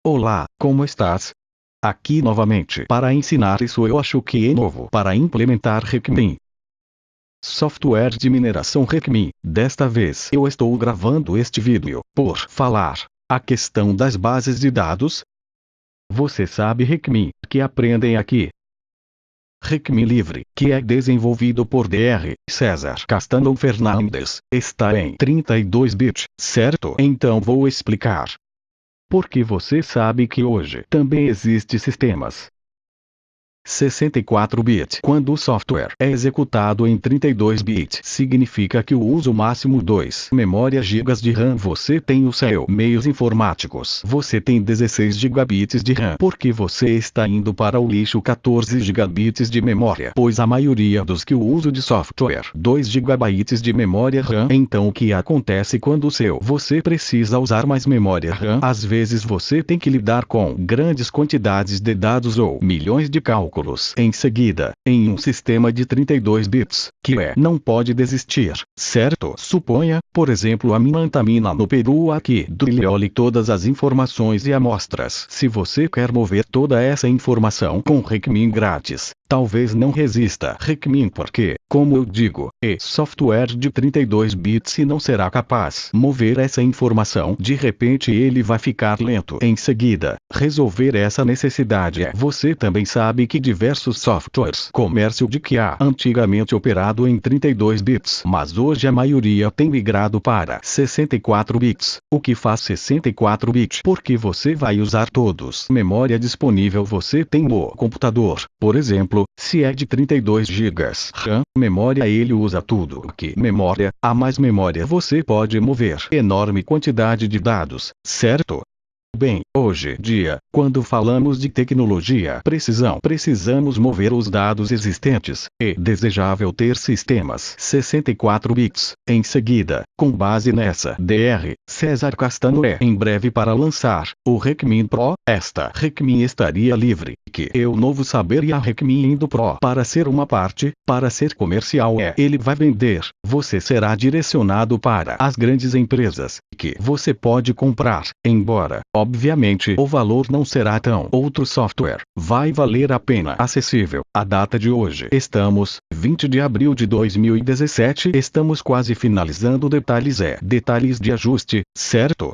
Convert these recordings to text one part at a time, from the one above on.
Olá, como estás? Aqui novamente para ensinar isso eu acho que é novo para implementar Requiem. Software de mineração Requiem. Desta vez eu estou gravando este vídeo por falar a questão das bases de dados. Você sabe Requiem, que aprendem aqui. Requiem Livre, que é desenvolvido por Dr. César Castano Fernandes, está em 32-bit, certo? Então vou explicar. Porque você sabe que hoje também existe sistemas 64-bit. Quando o software é executado em 32-bit, significa que o uso máximo 2 memória gigas de RAM. Você tem o seu meios informáticos. Você tem 16 gigabits de RAM. Porque você está indo para o lixo 14 gigabits de memória. Pois a maioria dos que o uso de software 2 gigabytes de memória RAM. Então o que acontece quando o seu você precisa usar mais memória RAM? Às vezes você tem que lidar com grandes quantidades de dados ou milhões de cálculos. Em seguida, em um sistema de 32 bits, que não pode desistir, certo? Suponha, por exemplo, a minha antamina no Peru aqui, olhe todas as informações e amostras. Se você quer mover toda essa informação com Requiem grátis, talvez não resista Requiem porque, como eu digo, é software de 32 bits e não será capaz mover essa informação. De repente ele vai ficar lento. Em seguida, resolver essa necessidade você também sabe que diversos softwares comércio de que antigamente operado em 32 bits, mas hoje a maioria tem migrado para 64 bits. O que faz 64 bits? Porque você vai usar todos memória disponível você tem no computador. Por exemplo, se é de 32 GB RAM, memória ele usa tudo que memória, a mais memória você pode mover enorme quantidade de dados, certo? Bem, hoje em dia, quando falamos de tecnologia precisamos mover os dados existentes. É desejável ter sistemas 64 bits. Em seguida, com base nessa, Dr. César Castano em breve para lançar o Requiem Pro. Esta Requiem estaria livre, que é o novo saber e a Requiem indo Pro para ser uma parte, para ser comercial ele vai vender. Você será direcionado para as grandes empresas, que você pode comprar, embora obviamente o valor não será tão. Outro software vai valer a pena. Acessível. A data de hoje. Estamos 20 de abril de 2017. Estamos quase finalizando detalhes de ajuste, certo?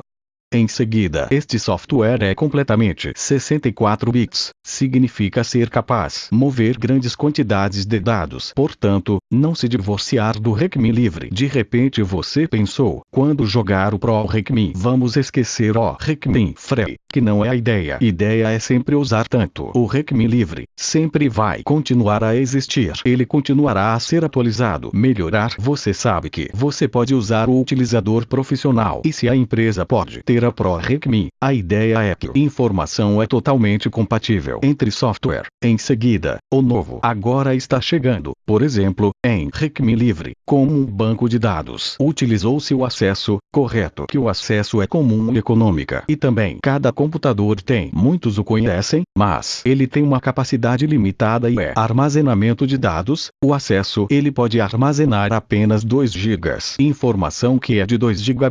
Em seguida, este software é completamente 64 bits, significa ser capaz mover grandes quantidades de dados. Portanto, não se divorciar do Requiem livre. De repente você pensou, quando jogar o Pro Requiem, vamos esquecer o Requiem Free, que não é a ideia. Ideia é sempre usar tanto o Requiem livre, sempre vai continuar a existir. Ele continuará a ser atualizado, melhorar. Você sabe que você pode usar o utilizador profissional. E se a empresa pode ter a Pro Requiem, a ideia é que a informação é totalmente compatível entre software. Em seguida, o novo agora está chegando. Por exemplo, em Requiem livre, como um banco de dados, utilizou-se o acesso correto, que o acesso é comum e econômica. E também cada computador tem, muitos o conhecem, mas ele tem uma capacidade limitada e armazenamento de dados. O acesso ele pode armazenar apenas 2 GB. Informação que é de 2 GB.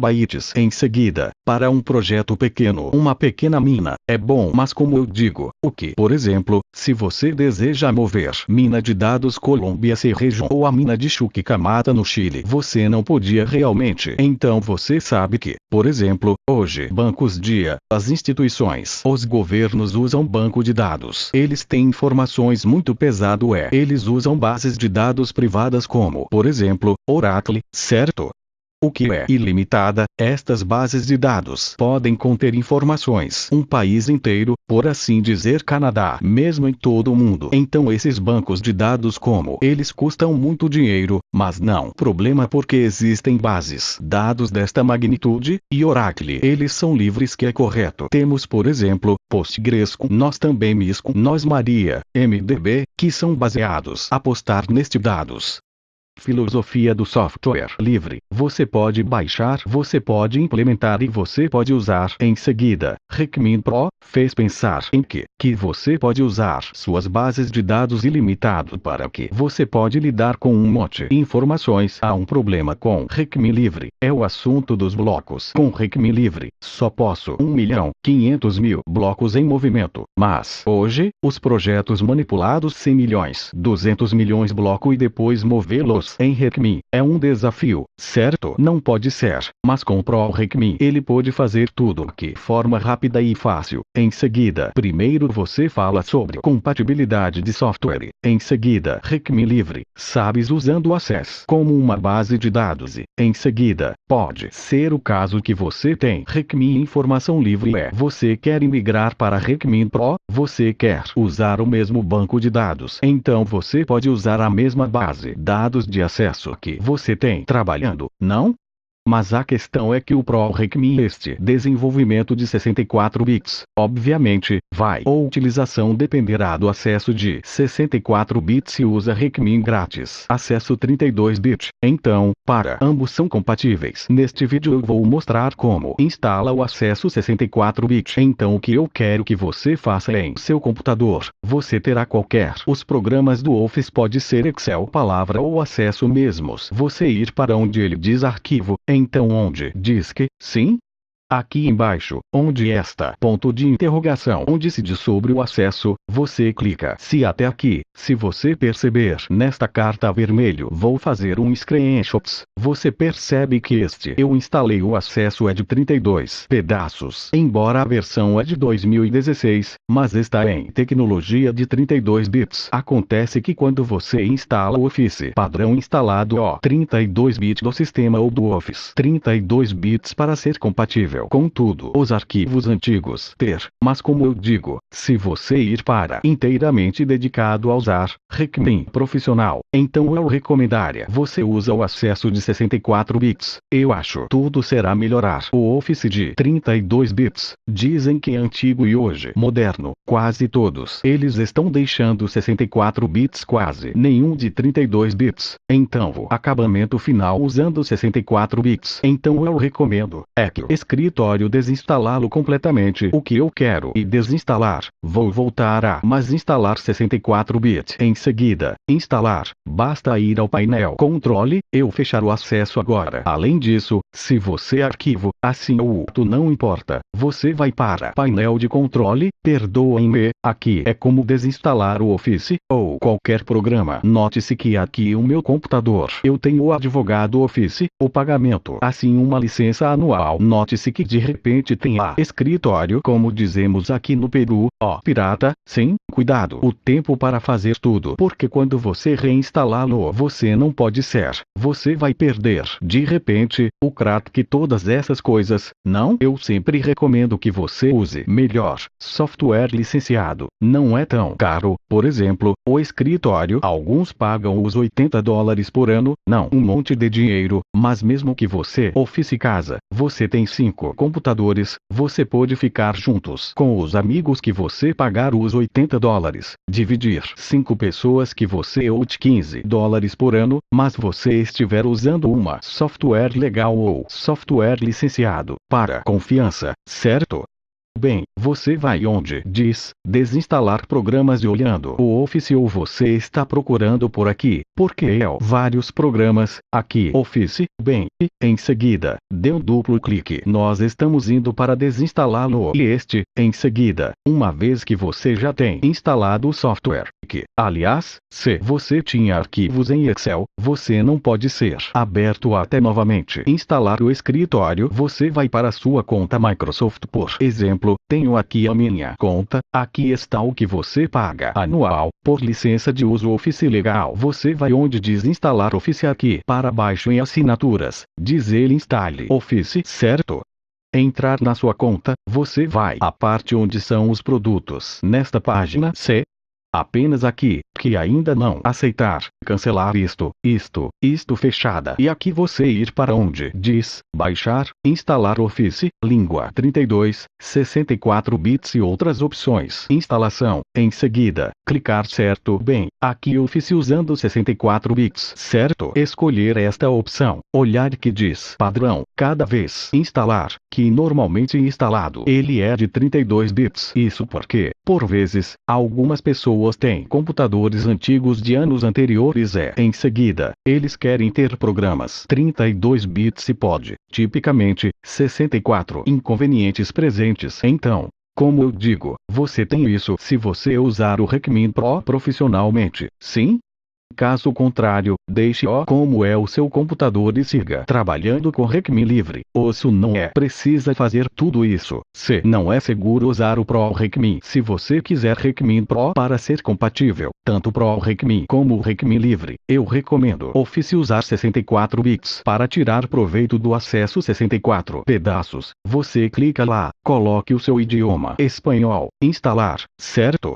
Em seguida, para um projeto pequeno, uma pequena mina, é bom, mas como eu digo, o que, por exemplo, se você deseja mover mina de dados Colômbia C região ou a mina de Chuquicamata no Chile, você não podia realmente. Então você sabe que, por exemplo, hoje bancos as instituições, os governos usam banco de dados. Eles têm informações muito pesado eles usam bases de dados privadas como, por exemplo, Oracle, certo? O que é ilimitada, estas bases de dados podem conter informações um país inteiro, por assim dizer Canadá, mesmo em todo o mundo. Então esses bancos de dados como eles custam muito dinheiro, mas não problema porque existem bases dados desta magnitude, e Oracle eles são livres que é correto. Temos por exemplo, PostgreSQL, nós também MySQL, nós Maria, MDB, que são baseados a postar neste dados. Filosofia do software livre. Você pode baixar, você pode implementar e você pode usar. Em seguida, Recmin Pro fez pensar em que você pode usar suas bases de dados ilimitado para que você pode lidar com um monte de informações. Há um problema com Recmin livre. É o assunto dos blocos. Com Recmin livre, só posso 1.500.000 blocos em movimento. Mas, hoje, os projetos manipulados 100 milhões, 200 milhões bloco e depois movê-los em Recmin. É um desafio, certo? Não pode ser. Mas com o Pro Recmin ele pode fazer tudo de forma rápida e fácil. Em seguida, primeiro você fala sobre compatibilidade de software. Em seguida, Recmin livre, sabes usando o Access como uma base de dados. Em seguida, pode ser o caso que você tem Recmin informação livre você quer migrar para Recmin Pro, você quer usar o mesmo banco de dados. Então você pode usar a mesma base de dados de acesso que você tem trabalhando, não? Mas a questão é que o Pro Recmin este desenvolvimento de 64 bits, obviamente, ou utilização dependerá do acesso de 64 bits e usa Recmin grátis. Acesso 32 bit. Então, para ambos são compatíveis. Neste vídeo eu vou mostrar como instala o acesso 64 bit. Então o que eu quero que você faça em seu computador, você terá os programas do Office pode ser Excel, palavra ou acesso mesmos. Você ir para onde ele diz arquivo. Então onde diz que, sim? Aqui embaixo, onde está ponto de interrogação onde se diz sobre o acesso, você clica. Se até aqui, se você perceber nesta carta vermelho vou fazer um screenshot, você percebe que eu instalei o acesso é de 32 pedaços. Embora a versão é de 2016, mas está em tecnologia de 32 bits. Acontece que quando você instala o Office padrão instalado 32 bits do sistema ou do Office 32 bits para ser compatível com tudo os arquivos antigos mas como eu digo, se você ir para inteiramente dedicado a usar Recmin profissional, então eu recomendaria você usa o acesso de 64 bits. Eu acho tudo será melhorar. O Office de 32 bits, dizem que é antigo e hoje moderno, quase todos eles estão deixando 64 bits quase nenhum de 32 bits. Então o acabamento final usando 64 bits. Então eu recomendo que o escritório desinstalá-lo completamente. O que eu quero e desinstalar, vou voltar mas instalar 64 bit. Em seguida, instalar, basta ir ao painel controle, eu fechar o acesso agora. Além disso, se você arquivo, assim ou outro não importa, você vai para painel de controle, perdoem-me, aqui é como desinstalar o Office, ou qualquer programa. Note-se que aqui o meu computador, eu tenho o advogado Office, o pagamento, assim uma licença anual. Note-se que de repente tem escritório como dizemos aqui no Peru, pirata, sim, cuidado. O tempo para fazer tudo porque quando você reinstalá-lo você não pode ser, você vai perder de repente, o crack que todas essas coisas, não? Eu sempre recomendo que você use melhor, software licenciado, não é tão caro, por exemplo, o escritório, alguns pagam os $80 por ano, não um monte de dinheiro, mas mesmo que você Office casa, você tem 5 computadores, você pode ficar juntos com os amigos que você pagar os $80, dividir 5 pessoas que você ou $15 por ano, mas você estiver usando uma software legal ou software licenciado, para confiança, certo? Bem, você vai onde diz desinstalar programas e olhando o Office ou você está procurando por aqui, porque vários programas, aqui Office, bem, e, em seguida, dê um duplo clique. Nós estamos indo para desinstalá-lo e em seguida, uma vez que você já tem instalado o software, aliás, se você tinha arquivos em Excel, você não pode ser aberto até novamente instalar o escritório. Você vai para sua conta Microsoft por exemplo, tenho aqui a minha conta, aqui está o que você paga anual, por licença de uso Office legal. Você vai onde diz instalar Office aqui para baixo em assinaturas, diz ele instale Office, certo? Entrar na sua conta, você vai à parte onde são os produtos. Nesta página apenas aqui, que ainda não aceitar, cancelar isto fechada. E aqui você ir para onde diz, baixar, instalar Office, língua 32, 64 bits e outras opções. Instalação, em seguida, clicar certo. Bem, aqui Office usando 64 bits, certo? Escolher esta opção, olhar que diz padrão, cada vez instalar, que normalmente instalado ele é de 32 bits. Isso porque, por vezes, algumas pessoas têm computadores antigos de anos anteriores em seguida, eles querem ter programas 32 bits e pode, tipicamente, 64 inconvenientes presentes. Então, como eu digo, você tem isso se você usar o Recmin Pro profissionalmente, sim? Caso contrário, deixe-o como é o seu computador e siga trabalhando com Recmin livre. Osso não é. Precisa fazer tudo isso. Se não é seguro usar o Pro Recmin. Se você quiser Recmin Pro para ser compatível, tanto Pro Recmin como o Recmin livre, eu recomendo Office usar 64 bits. Para tirar proveito do acesso 64 pedaços, você clica lá, coloque o seu idioma espanhol, instalar, certo?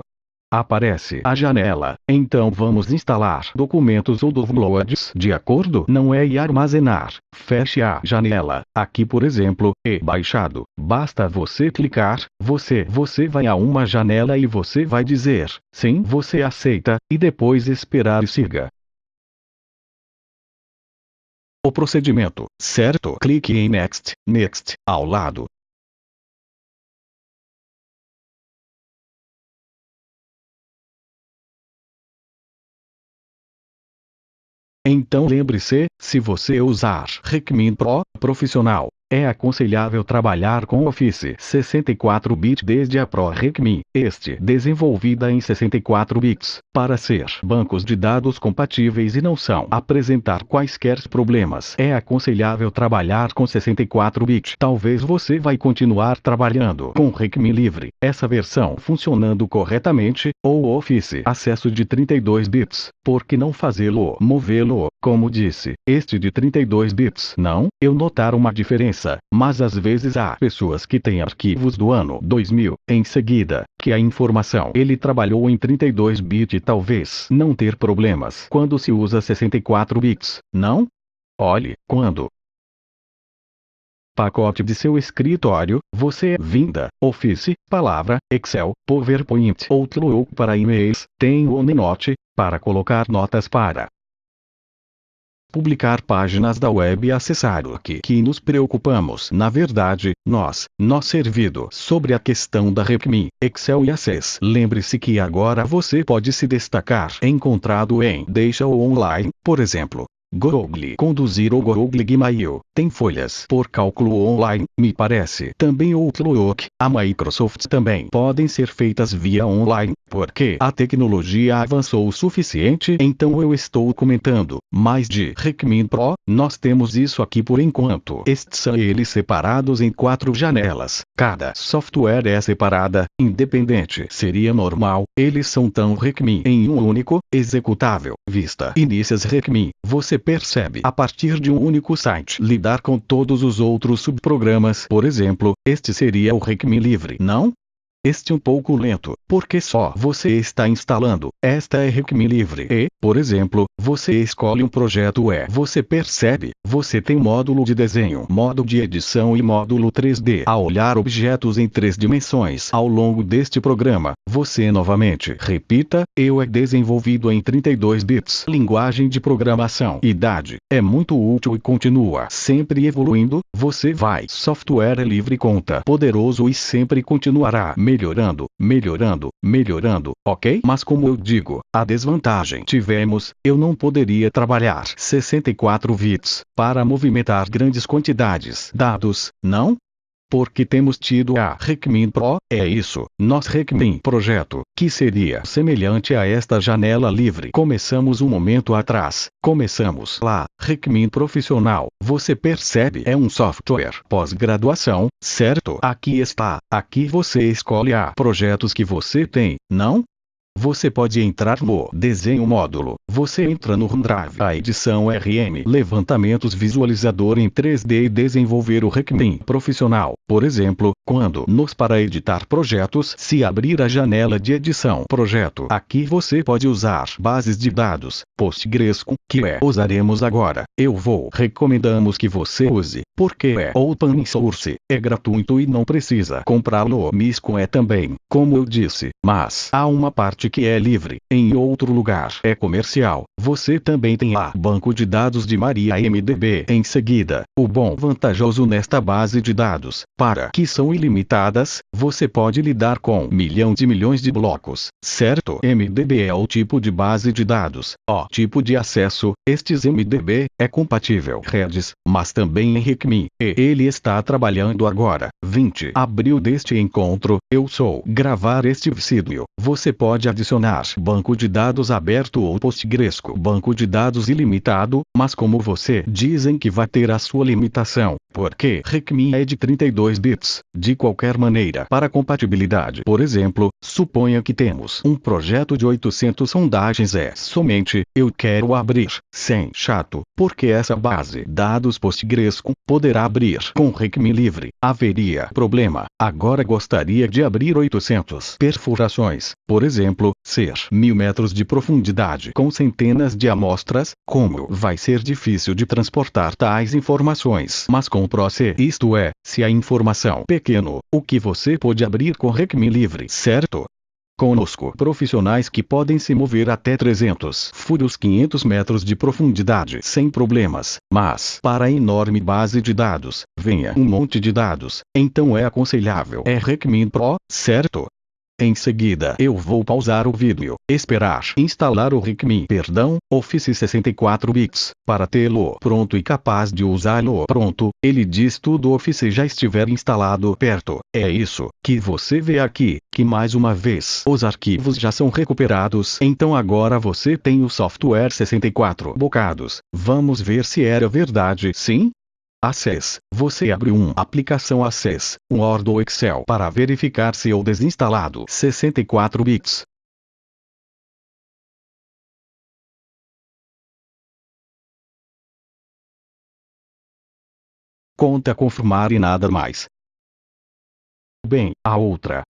Aparece a janela. Então vamos instalar documentos ou downloads de acordo não é e armazenar. Feche a janela. Aqui por exemplo, baixado. Basta você clicar, você vai a uma janela e você vai dizer, sim, você aceita, e depois esperar e siga o procedimento, certo? Clique em Next, ao lado. Então lembre-se, se você usar Recmin Pro profissional, é aconselhável trabalhar com Office 64 bits desde a Pro Recmin, desenvolvida em 64 bits, para ser bancos de dados compatíveis e não são apresentar quaisquer problemas. É aconselhável trabalhar com 64 bits. Talvez você vai continuar trabalhando com Recmin livre, essa versão funcionando corretamente, ou Office acesso de 32 bits, por que não fazê-lo? Movê-lo, como disse, este de 32 bits. Não, eu notar uma diferença. Mas às vezes há pessoas que têm arquivos do ano 2000, em seguida, que a informação ele trabalhou em 32 bits e talvez não ter problemas quando se usa 64 bits, não? Olhe, quando pacote de seu escritório, você vinda, Office, palavra, Excel, PowerPoint, Outlook para e-mails, tem o OneNote, para colocar notas para publicar páginas da web e acessar o que nos preocupamos. Na verdade, nós servido sobre a questão da Recmin, Excel e Access. Lembre-se que agora você pode se destacar encontrado em Deixa o online, por exemplo. Google Conduzir ou Google Gmail, tem folhas por cálculo online, me parece. Também Outlook, a Microsoft também podem ser feitas via online, porque a tecnologia avançou o suficiente. Então eu estou comentando, mas de Recmin Pro, nós temos isso aqui por enquanto. Estes são eles separados em 4 janelas, cada software é separada, independente. Seria normal, eles são tão Recmin em um único, executável, vista. Inicias Recmin, você percebe a partir de um único site lidar com todos os outros subprogramas. Por exemplo, este seria o Recmin livre, não? Este um pouco lento, porque só você está instalando. Esta é Recmin livre e, por exemplo, você escolhe um projeto você percebe, você tem módulo de desenho, módulo de edição e módulo 3D. Ao olhar objetos em 3 dimensões ao longo deste programa, você novamente repita, eu é desenvolvido em 32 bits. Linguagem de programação. Idade, é muito útil e continua sempre evoluindo, você vai. Software é livre conta poderoso e sempre continuará melhorando, ok? Mas como eu digo, a desvantagem tivemos, eu não poderia trabalhar 64 bits para movimentar grandes quantidades dados, não? Porque temos tido a Recmin Pro, é isso, nosso Recmin projeto, que seria semelhante a esta janela livre. Começamos um momento atrás, começamos lá, Recmin profissional, você percebe é um software pós-graduação, certo? Aqui está, aqui você escolhe a projetos que você tem, não? Você pode entrar no desenho módulo. Você entra no OneDrive. A edição RM. Levantamentos visualizador em 3D e desenvolver o Recmin profissional. Por exemplo, quando nos para editar projetos, se abrir a janela de edição projeto. Aqui você pode usar bases de dados, PostgreSQL, que usaremos agora. Recomendamos que você use, porque é open source, é gratuito e não precisa comprá-lo. MySQL também, como eu disse, mas há uma parte que é livre, em outro lugar é comercial. Você também tem a banco de dados de MariaDB. Em seguida, o bom vantajoso nesta base de dados, para que são ilimitadas, você pode lidar com milhões de blocos, certo? MDB é o tipo de base de dados, o tipo de acesso. Estes MDB é compatível Redis, mas também em Recmin, e ele está trabalhando agora. 20 abril deste encontro, eu sou gravar este vídeo. Você pode adicionar banco de dados aberto ou PostgreSQL banco de dados ilimitado, mas como você dizem que vai ter a sua limitação, porque Recmin é de 32 bits. De qualquer maneira, para compatibilidade, por exemplo, suponha que temos um projeto de 800 sondagens somente, eu quero abrir, sem chato, porque essa base dados PostgreSQL poderá abrir com Recmin livre, haveria problema. Agora gostaria de abrir 800 perfurações, por exemplo, ser 1000 metros de profundidade com centenas de amostras, como vai ser difícil de transportar tais informações. Mas com ProC, isto é, se a informação pequeno, o que você pode abrir com Recmin livre, certo? Conosco profissionais que podem se mover até 300 furos 500 metros de profundidade sem problemas, mas para a enorme base de dados, venha um monte de dados, então é aconselhável Recmin Pro, certo? Em seguida eu vou pausar o vídeo, esperar instalar o Recmin, Office 64 bits, para tê-lo pronto e capaz de usá-lo. Pronto, ele diz tudo. Office já estiver instalado perto. É isso que você vê aqui, que mais uma vez os arquivos já são recuperados. Então agora você tem o software 64 bocados. Vamos ver se era verdade. Sim? Access. Você abre uma aplicação Access, um Word ou Excel para verificar se o desinstalado 64 bits. Conta confirmar e nada mais. Bem, a outra.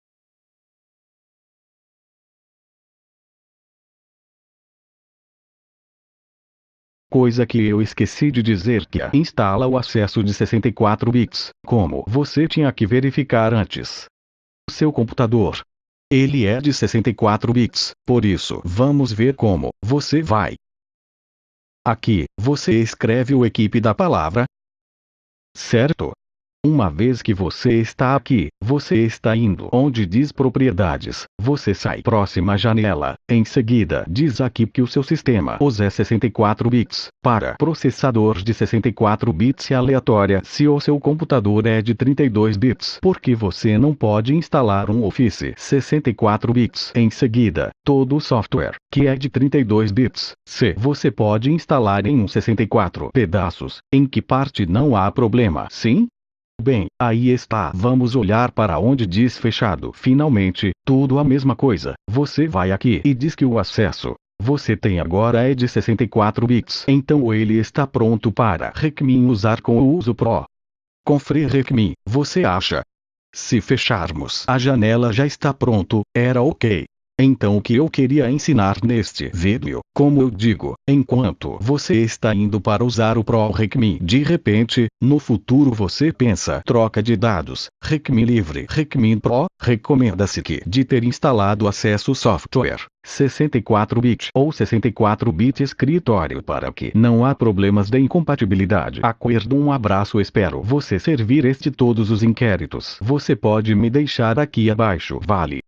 Coisa que eu esqueci de dizer que instala o acesso de 64 bits, como você tinha que verificar antes. O seu computador. Ele é de 64 bits, por isso vamos ver como você vai. Aqui, você escreve o equipe da palavra, certo? Uma vez que você está aqui, você está indo onde diz propriedades, você sai próxima janela, em seguida diz aqui que o seu sistema usa 64 bits, para processador de 64 bits e aleatória se o seu computador é de 32 bits, porque você não pode instalar um Office 64 bits. Em seguida, todo o software, que é de 32 bits, se você pode instalar em um 64 pedaços, em que parte não há problema, sim? Bem, aí está. Vamos olhar para onde diz fechado. Finalmente, tudo a mesma coisa. Você vai aqui e diz que o acesso você tem agora é de 64 bits. Então ele está pronto para Recmin usar com o uso Pro. Com Free Recmin, você acha? Se fecharmos a janela já está pronto, era ok. Então o que eu queria ensinar neste vídeo, como eu digo, enquanto você está indo para usar o Pro Recmin, de repente, no futuro você pensa, troca de dados, Recmin livre, Recmin Pro, recomenda-se que de ter instalado acesso software 64-bit ou 64-bit escritório para que não há problemas de incompatibilidade. Acordo, um abraço, espero você servir todos os inquéritos. Você pode me deixar aqui abaixo. Vale.